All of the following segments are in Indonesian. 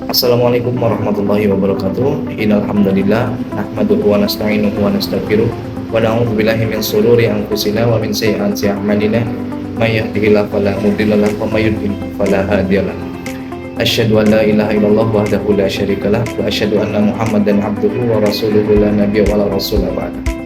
Assalamualaikum warahmatullahi wabarakatuh. Innal hamdalillah nahmaduhu wa nasta'inuhu wa nastaghfiruh wa na'udzu billahi min shururi anfusina wa min sayyiati a'malina. May yahdihillahu fala mudilla lahu wa may yudlil fala hadiya lahu. Asyhadu an la ilaha illallah wahdahu la syarikalah wa asyhadu anna Muhammadan abduhu wa rasuluhu la nabiyya wa la rasula ba'da.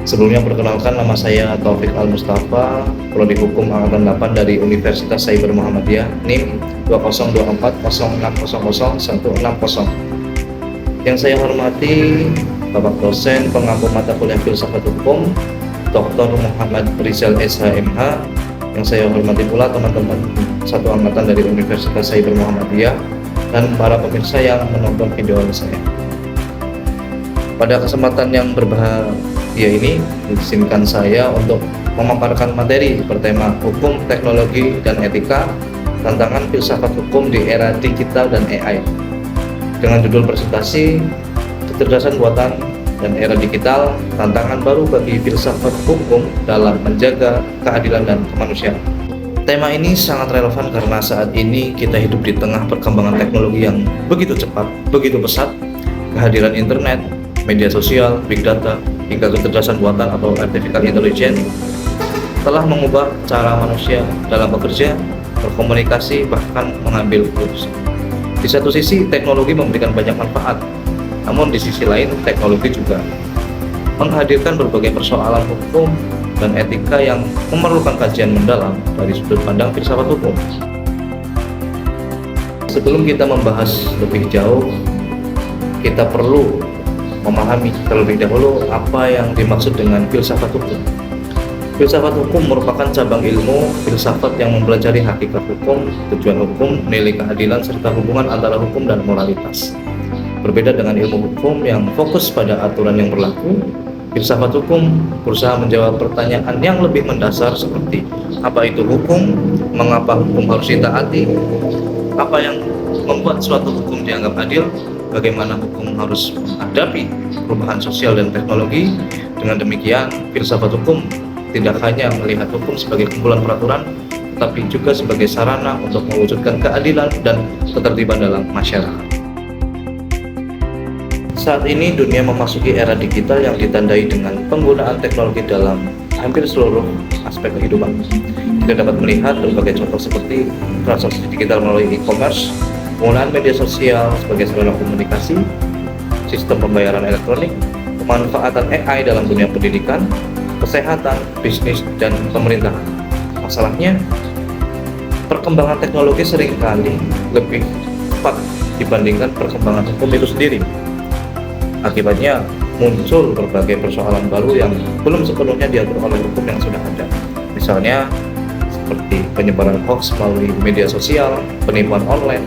Sebelumnya perkenalkan, nama saya Taufik Al-Mustafa, Prodi Hukum Angkatan 8 dari Universitas Cyber Muhammadiyah, NIM 202406000160. Yang saya hormati Bapak dosen pengampu mata kuliah Filsafat Hukum, Dr. Muhammad Rizal SHMH. Yang saya hormati pula teman-teman satu angkatan dari Universitas Cyber Muhammadiyah dan para pemirsa yang menonton video saya. Pada kesempatan yang berbahagia ini, izinkan saya untuk memaparkan materi bertema Hukum, Teknologi, dan Etika, Tantangan Filsafat Hukum di Era Digital dan AI. Dengan judul presentasi, Kecerdasan Buatan dan Era Digital, Tantangan Baru bagi Filsafat Hukum dalam Menjaga Keadilan dan Kemanusiaan. Tema ini sangat relevan karena saat ini kita hidup di tengah perkembangan teknologi yang begitu cepat, begitu pesat. Kehadiran internet, media sosial, big data, hingga kecerdasan buatan atau artificial intelligence telah mengubah cara manusia dalam bekerja, berkomunikasi, bahkan mengambil keputusan. Di satu sisi, teknologi memberikan banyak manfaat, namun di sisi lain, teknologi juga menghadirkan berbagai persoalan hukum dan etika yang memerlukan kajian mendalam dari sudut pandang filsafat hukum. Sebelum kita membahas lebih jauh, kita perlu memahami terlebih dahulu apa yang dimaksud dengan filsafat hukum. Filsafat hukum merupakan cabang ilmu filsafat yang mempelajari hakikat hukum, tujuan hukum, nilai keadilan, serta hubungan antara hukum dan moralitas. Berbeda dengan ilmu hukum yang fokus pada aturan yang berlaku, filsafat hukum berusaha menjawab pertanyaan yang lebih mendasar seperti apa itu hukum, mengapa hukum harus ditaati, apa yang membuat suatu hukum dianggap adil, bagaimana hukum harus menghadapi perubahan sosial dan teknologi. Dengan demikian, filsafat hukum tidak hanya melihat hukum sebagai kumpulan peraturan, tetapi juga sebagai sarana untuk mewujudkan keadilan dan ketertiban dalam masyarakat. Saat ini dunia memasuki era digital yang ditandai dengan penggunaan teknologi dalam hampir seluruh aspek kehidupan. Kita dapat melihat berbagai contoh seperti transaksi digital melalui e-commerce, penggunaan media sosial sebagai sarana komunikasi, sistem pembayaran elektronik, pemanfaatan AI dalam dunia pendidikan, kesehatan, bisnis, dan pemerintahan. Masalahnya, perkembangan teknologi seringkali lebih cepat dibandingkan perkembangan hukum itu sendiri. Akibatnya, muncul berbagai persoalan baru yang belum sepenuhnya diatur oleh hukum yang sudah ada. Misalnya, seperti penyebaran hoax melalui media sosial, penipuan online,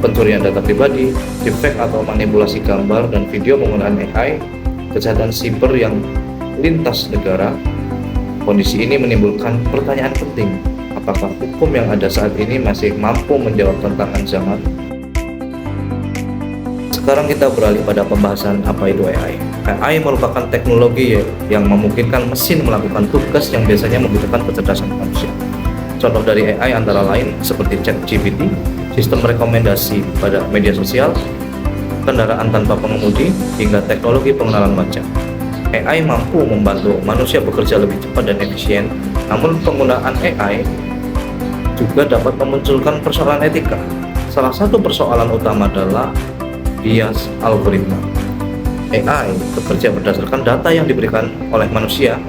pencurian data pribadi, deepfake atau manipulasi gambar dan video menggunakan AI, kejahatan siber yang lintas negara. Kondisi ini menimbulkan pertanyaan penting, apakah hukum yang ada saat ini masih mampu menjawab tantangan zaman? Sekarang kita beralih pada pembahasan apa itu AI. AI merupakan teknologi yang memungkinkan mesin melakukan tugas yang biasanya membutuhkan kecerdasan manusia. Contoh dari AI antara lain seperti ChatGPT, sistem rekomendasi pada media sosial, kendaraan tanpa pengemudi, hingga teknologi pengenalan wajah. AI mampu membantu manusia bekerja lebih cepat dan efisien, namun penggunaan AI juga dapat memunculkan persoalan etika. Salah satu persoalan utama adalah bias algoritma. AI bekerja berdasarkan data yang diberikan oleh manusia.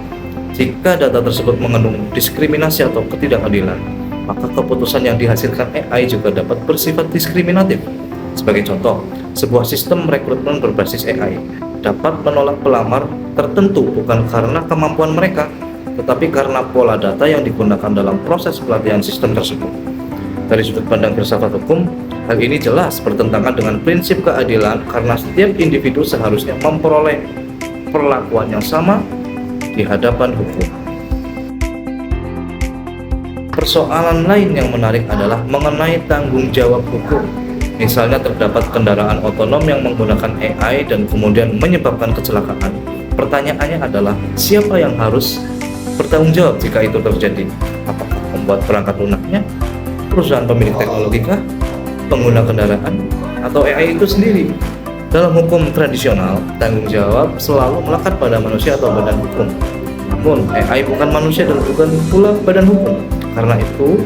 Jika data tersebut mengandung diskriminasi atau ketidakadilan, maka keputusan yang dihasilkan AI juga dapat bersifat diskriminatif. Sebagai contoh, sebuah sistem rekrutmen berbasis AI dapat menolak pelamar tertentu bukan karena kemampuan mereka, tetapi karena pola data yang digunakan dalam proses pelatihan sistem tersebut. Dari sudut pandang filsafat hukum, hal ini jelas bertentangan dengan prinsip keadilan karena setiap individu seharusnya memperoleh perlakuan yang sama di hadapan hukum. Persoalan lain yang menarik adalah mengenai tanggung jawab hukum. Misalnya terdapat kendaraan otonom yang menggunakan AI dan kemudian menyebabkan kecelakaan. Pertanyaannya adalah siapa yang harus bertanggung jawab jika itu terjadi? Apakah pembuat perangkat lunaknya, perusahaan pemilik teknologi kah, pengguna kendaraan, atau AI itu sendiri. Dalam hukum tradisional, tanggung jawab selalu melekat pada manusia atau badan hukum. Namun, AI bukan manusia dan bukan pula badan hukum. Karena itu,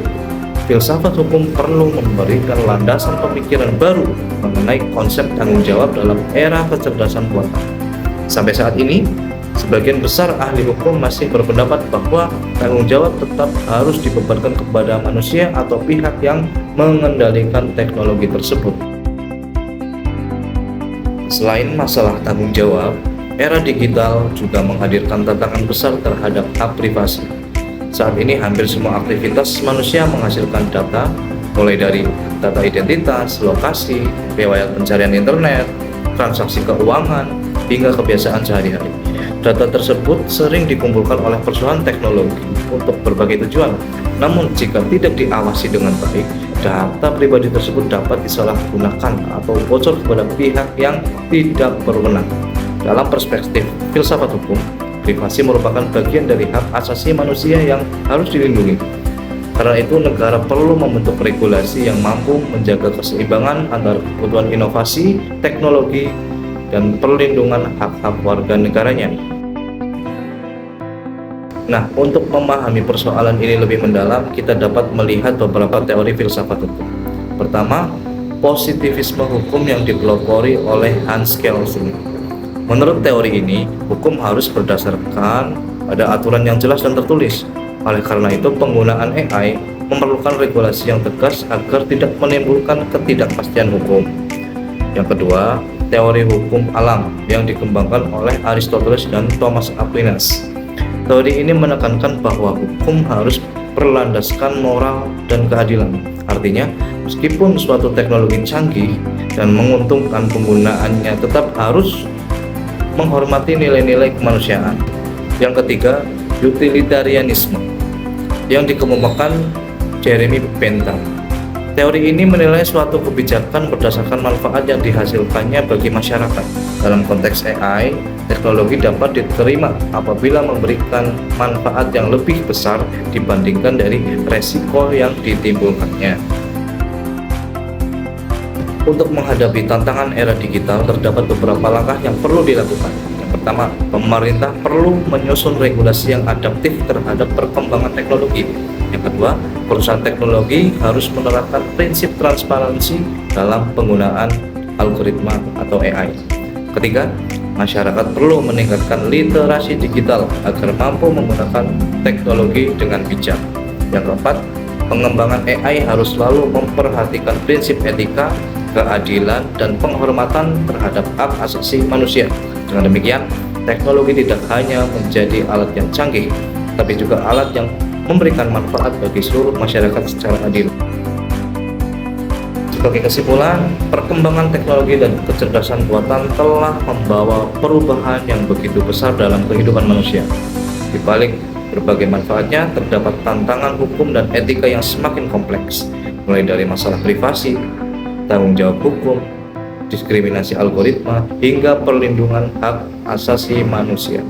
filsafat hukum perlu memberikan landasan pemikiran baru mengenai konsep tanggung jawab dalam era kecerdasan buatan. Sampai saat ini, sebagian besar ahli hukum masih berpendapat bahwa tanggung jawab tetap harus dibebankan kepada manusia atau pihak yang mengendalikan teknologi tersebut. Selain masalah tanggung jawab, era digital juga menghadirkan tantangan besar terhadap hak privasi. Saat ini hampir semua aktivitas manusia menghasilkan data, mulai dari data identitas, lokasi, riwayat pencarian internet, transaksi keuangan, hingga kebiasaan sehari-hari. Data tersebut sering dikumpulkan oleh perusahaan teknologi untuk berbagai tujuan. Namun jika tidak diawasi dengan baik, data pribadi tersebut dapat disalahgunakan atau bocor kepada pihak yang tidak berwenang. Dalam perspektif filsafat hukum, privasi merupakan bagian dari hak asasi manusia yang harus dilindungi. Karena itu, negara perlu membentuk regulasi yang mampu menjaga keseimbangan antara kebutuhan inovasi, teknologi, dan perlindungan hak-hak warga negaranya. Nah, untuk memahami persoalan ini lebih mendalam, kita dapat melihat beberapa teori filsafat hukum. Pertama, positivisme hukum yang dipelopori oleh Hans Kelsen. Menurut teori ini, hukum harus berdasarkan pada aturan yang jelas dan tertulis. Oleh karena itu, penggunaan AI memerlukan regulasi yang tegas agar tidak menimbulkan ketidakpastian hukum. Yang kedua, teori hukum alam yang dikembangkan oleh Aristoteles dan Thomas Aquinas. Teori ini menekankan bahwa hukum harus berlandaskan moral dan keadilan. Artinya, meskipun suatu teknologi canggih dan menguntungkan penggunaannya, tetap harus menghormati nilai-nilai kemanusiaan. Yang ketiga, utilitarianisme yang dikemukakan Jeremy Bentham. Teori ini menilai suatu kebijakan berdasarkan manfaat yang dihasilkannya bagi masyarakat. Dalam konteks AI, teknologi dapat diterima apabila memberikan manfaat yang lebih besar dibandingkan dari resiko yang ditimbulkannya. Untuk menghadapi tantangan era digital, terdapat beberapa langkah yang perlu dilakukan. Yang pertama, pemerintah perlu menyusun regulasi yang adaptif terhadap perkembangan teknologi. Yang kedua, perusahaan teknologi harus menerapkan prinsip transparansi dalam penggunaan algoritma atau AI. Ketiga, masyarakat perlu meningkatkan literasi digital agar mampu menggunakan teknologi dengan bijak. Yang keempat, pengembangan AI harus selalu memperhatikan prinsip etika, keadilan, dan penghormatan terhadap hak asasi manusia. Dengan demikian, teknologi tidak hanya menjadi alat yang canggih, tapi juga alat yang memberikan manfaat bagi seluruh masyarakat secara adil. Sebagai kesimpulan, perkembangan teknologi dan kecerdasan buatan telah membawa perubahan yang begitu besar dalam kehidupan manusia. Di balik berbagai manfaatnya, terdapat tantangan hukum dan etika yang semakin kompleks, mulai dari masalah privasi, tanggung jawab hukum, diskriminasi algoritma, hingga perlindungan hak asasi manusia.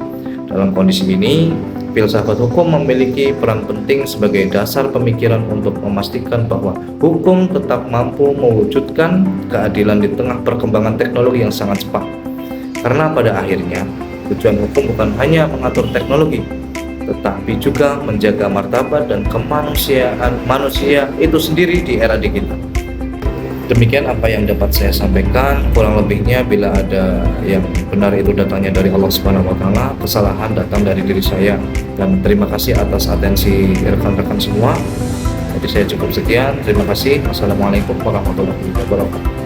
Dalam kondisi ini, filsafat hukum memiliki peran penting sebagai dasar pemikiran untuk memastikan bahwa hukum tetap mampu mewujudkan keadilan di tengah perkembangan teknologi yang sangat cepat. Karena pada akhirnya, tujuan hukum bukan hanya mengatur teknologi, tetapi juga menjaga martabat dan kemanusiaan manusia itu sendiri di era digital. Demikian apa yang dapat saya sampaikan. Kurang lebihnya, bila ada yang benar itu datangnya dari Allah Subhanahu wa Ta'ala, kesalahan datang dari diri saya. Dan terima kasih atas atensi rekan-rekan semua. Jadi saya cukup sekian. Terima kasih. Wassalamualaikum warahmatullahi wabarakatuh.